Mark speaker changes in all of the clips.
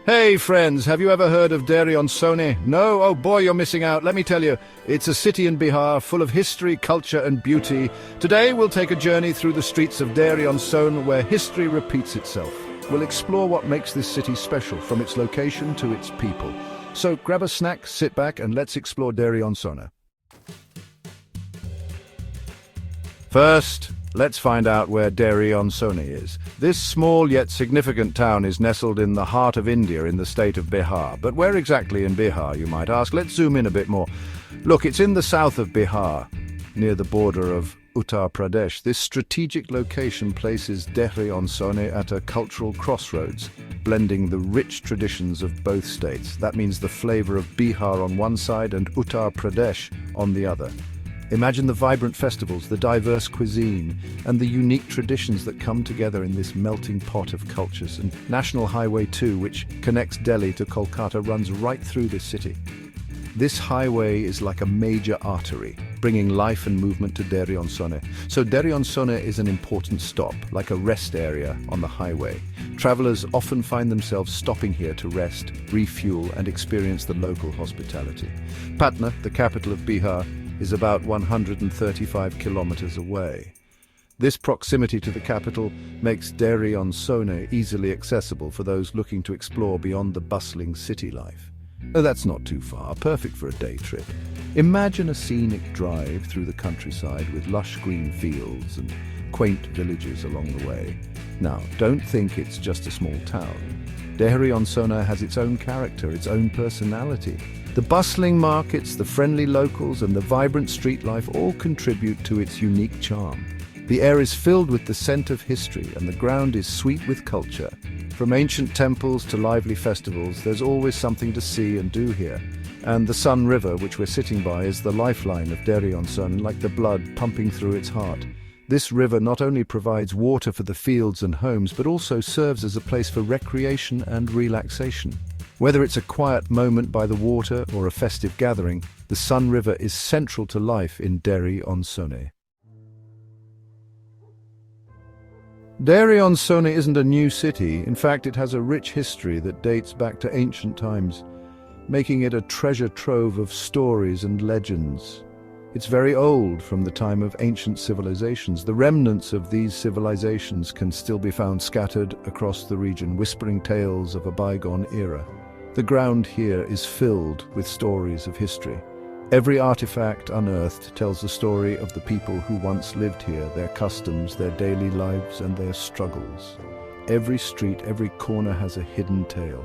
Speaker 1: Hey friends, have you ever heard of Dehri on Sone? No? Oh boy, you're missing out. Let me tell you, it's a city in Bihar full of history, culture and beauty. Today we'll take a journey through the streets of Dehri on Sone where history repeats itself. We'll explore what makes this city special, from its location to its people. So grab a snack, sit back and let's explore Dehri on Sone. First, let's find out where Dehri on Sone is. This small yet significant town is nestled in the heart of India in the state of Bihar. But where exactly in Bihar, you might ask? Let's zoom in a bit more. Look, it's in the south of Bihar, near the border of Uttar Pradesh. This strategic location places Dehri on Sone at a cultural crossroads, blending the rich traditions of both states. That means the flavor of Bihar on one side and Uttar Pradesh on the other. Imagine the vibrant festivals, the diverse cuisine, and the unique traditions that come together in this melting pot of cultures. And National Highway 2, which connects Delhi to Kolkata, runs right through this city. This highway is like a major artery, bringing life and movement to Dehri on Sone. So Dehri on Sone is an important stop, like a rest area on the highway. Travelers often find themselves stopping here to rest, refuel, and experience the local hospitality. Patna, the capital of Bihar, is about 135 kilometers away. This proximity to the capital makes Dehri on Sone easily accessible for those looking to explore beyond the bustling city life. Oh, that's not too far, perfect for a day trip. Imagine a scenic drive through the countryside with lush green fields and quaint villages along the way. Now, don't think it's just a small town. Dehri on Sone has its own character, its own personality. The bustling markets, the friendly locals, and the vibrant street life all contribute to its unique charm. The air is filled with the scent of history, and the ground is sweet with culture. From ancient temples to lively festivals, there's always something to see and do here. And the Sun River, which we're sitting by, is the lifeline of Dehri on Sone, like the blood pumping through its heart. This river not only provides water for the fields and homes, but also serves as a place for recreation and relaxation. Whether it's a quiet moment by the water or a festive gathering, the Sun River is central to life in Dehri on Sone. Dehri on Sone isn't a new city. In fact, it has a rich history that dates back to ancient times, making it a treasure trove of stories and legends. It's very old, from the time of ancient civilizations. The remnants of these civilizations can still be found scattered across the region, whispering tales of a bygone era. The ground here is filled with stories of history. Every artifact unearthed tells the story of the people who once lived here, their customs, their daily lives, and their struggles. Every street, every corner has a hidden tale.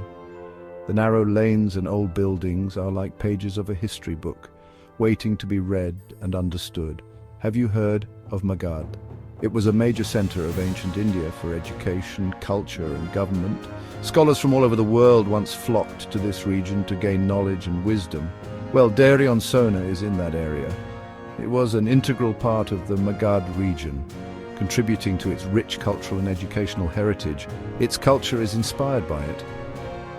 Speaker 1: The narrow lanes and old buildings are like pages of a history book, waiting to be read and understood. Have you heard of Magadh? It was a major center of ancient India for education, culture, and government. Scholars from all over the world once flocked to this region to gain knowledge and wisdom. Well, Dehri on Sone is in that area. It was an integral part of the Magadh region, contributing to its rich cultural and educational heritage. Its culture is inspired by it.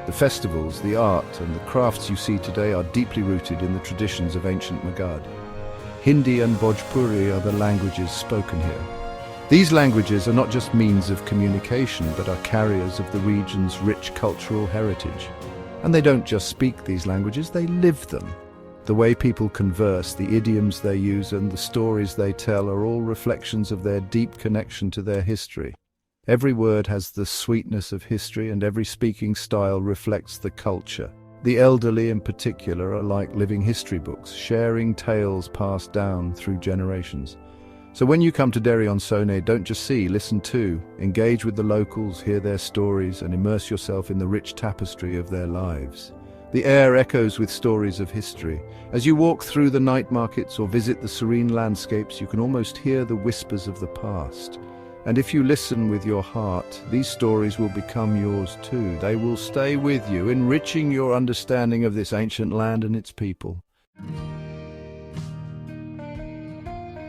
Speaker 1: The festivals, the art, and the crafts you see today are deeply rooted in the traditions of ancient Magadh. Hindi and Bhojpuri are the languages spoken here. These languages are not just means of communication, but are carriers of the region's rich cultural heritage. And they don't just speak these languages, they live them. The way people converse, the idioms they use, and the stories they tell are all reflections of their deep connection to their history. Every word has the sweetness of history, and every speaking style reflects the culture. The elderly in particular are like living history books, sharing tales passed down through generations. So when you come to Dehri on Sone, don't just see, listen too. Engage with the locals, hear their stories, and immerse yourself in the rich tapestry of their lives. The air echoes with stories of history. As you walk through the night markets or visit the serene landscapes, you can almost hear the whispers of the past. And if you listen with your heart, these stories will become yours too. They will stay with you, enriching your understanding of this ancient land and its people.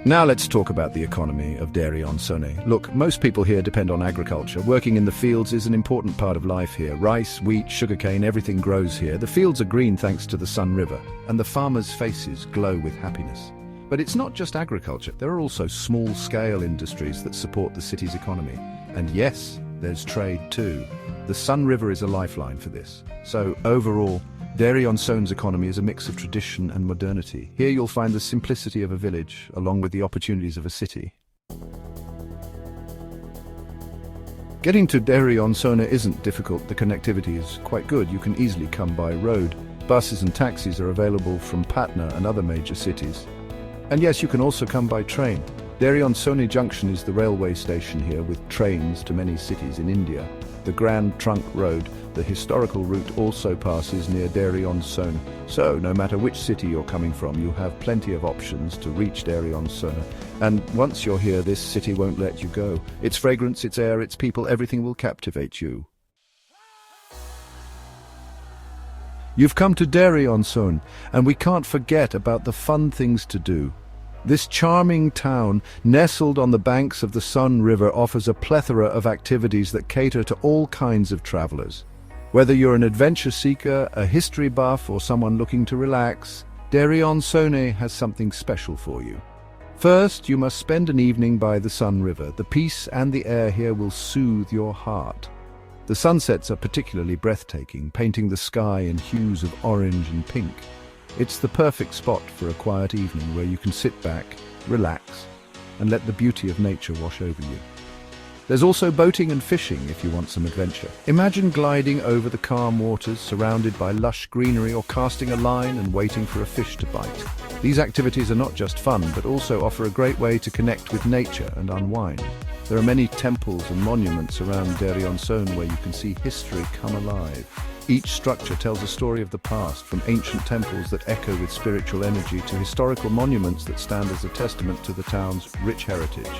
Speaker 1: Now let's talk about the economy of Dehri on Sone. Look, most people here depend on agriculture. Working in the fields is an important part of life here. Rice, wheat, sugarcane, everything grows here. The fields are green thanks to the Sun River, and the farmers' faces glow with happiness. But it's not just agriculture. There are also small-scale industries that support the city's economy. And yes, there's trade too. The Sun River is a lifeline for this. So overall, Dehri on Sone's economy is a mix of tradition and modernity. Here you'll find the simplicity of a village, along with the opportunities of a city. Getting to Dehri on Sone isn't difficult. The connectivity is quite good. You can easily come by road. Buses and taxis are available from Patna and other major cities. And yes, you can also come by train. Dehri on Sone Junction is the railway station here, with trains to many cities in India. The Grand Trunk Road, the historical route, also passes near Dehri on Sone. So, no matter which city you're coming from, you have plenty of options to reach Dehri on Sone. And once you're here, this city won't let you go. Its fragrance, its air, its people, everything will captivate you. You've come to Dehri on Sone, and we can't forget about the fun things to do. This charming town, nestled on the banks of the Sun River, offers a plethora of activities that cater to all kinds of travelers. Whether you're an adventure seeker, a history buff, or someone looking to relax, Dehri on Sone has something special for you. First, you must spend an evening by the Sun River. The peace and the air here will soothe your heart. The sunsets are particularly breathtaking, painting the sky in hues of orange and pink. It's the perfect spot for a quiet evening where you can sit back, relax, and let the beauty of nature wash over you. There's also boating and fishing if you want some adventure. Imagine gliding over the calm waters, surrounded by lush greenery, or casting a line and waiting for a fish to bite. These activities are not just fun, but also offer a great way to connect with nature and unwind. There are many temples and monuments around Dehri on Sone where you can see history come alive. Each structure tells a story of the past, from ancient temples that echo with spiritual energy to historical monuments that stand as a testament to the town's rich heritage.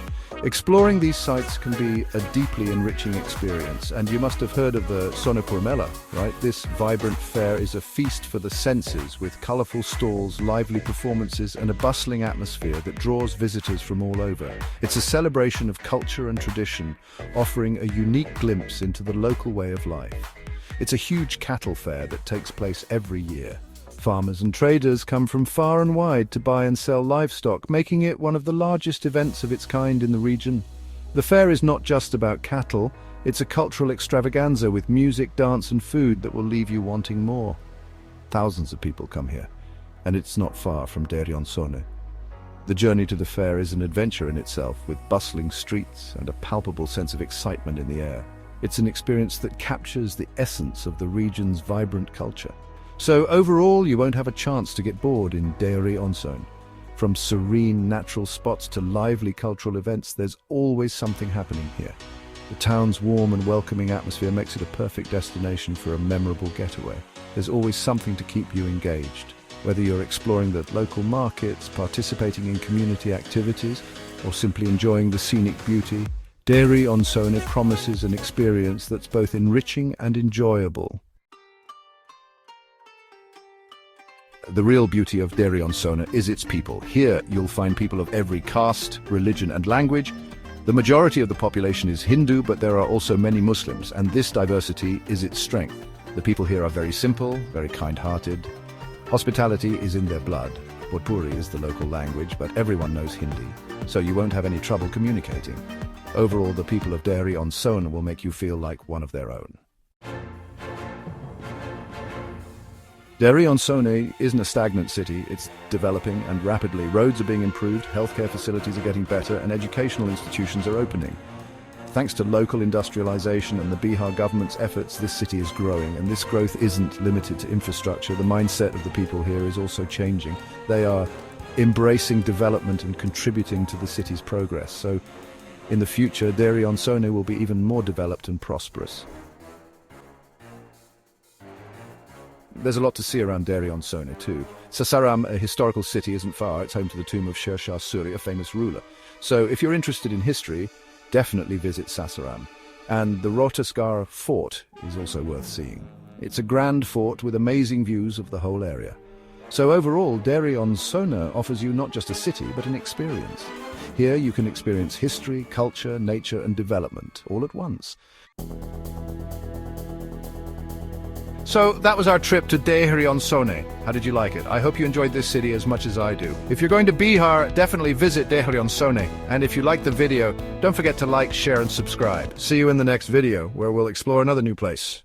Speaker 1: Exploring these sites can be a deeply enriching experience, and you must have heard of the Sonepur Mela, right? This vibrant fair is a feast for the senses, with colorful stalls, lively performances, and a bustling atmosphere that draws visitors from all over. It's a celebration of culture and tradition, offering a unique glimpse into the local way of life. It's a huge cattle fair that takes place every year. Farmers and traders come from far and wide to buy and sell livestock, making it one of the largest events of its kind in the region. The fair is not just about cattle, it's a cultural extravaganza with music, dance and food that will leave you wanting more. Thousands of people come here, and it's not far from Dehri on Sone. The journey to the fair is an adventure in itself, with bustling streets and a palpable sense of excitement in the air. It's an experience that captures the essence of the region's vibrant culture. So overall, you won't have a chance to get bored in Dehri on Sone. From serene natural spots to lively cultural events, there's always something happening here. The town's warm and welcoming atmosphere makes it a perfect destination for a memorable getaway. There's always something to keep you engaged. Whether you're exploring the local markets, participating in community activities, or simply enjoying the scenic beauty, Dehri on Sone promises an experience that's both enriching and enjoyable. The real beauty of Dehri on Sone is its people. Here you'll find people of every caste, religion and language. The majority of the population is Hindu, but there are also many Muslims, and this diversity is its strength. The people here are very simple, very kind-hearted. Hospitality is in their blood. Bhojpuri is the local language, but everyone knows Hindi, so you won't have any trouble communicating. Overall, the people of Dehri on Sone will make you feel like one of their own. Dehri on Sone isn't a stagnant city, it's developing and rapidly. Roads are being improved, healthcare facilities are getting better, and educational institutions are opening. Thanks to local industrialization and the Bihar government's efforts, this city is growing, and this growth isn't limited to infrastructure. The mindset of the people here is also changing. They are embracing development and contributing to the city's progress. So, in the future, Dehri on Sone will be even more developed and prosperous. There's a lot to see around Dehri on Sone too. Sasaram, a historical city, isn't far. It's home to the tomb of Sher Shah Suri, a famous ruler. So if you're interested in history, definitely visit Sasaram. And the Rohtasgarh Fort is also worth seeing. It's a grand fort with amazing views of the whole area. So overall, Dehri on Sone offers you not just a city, but an experience. Here you can experience history, culture, nature and development all at once. So that was our trip to Dehri on Sone. How did you like it? I hope you enjoyed this city as much as I do. If you're going to Bihar, definitely visit Dehri on Sone. And if you liked the video, don't forget to like, share and subscribe. See you in the next video, where we'll explore another new place.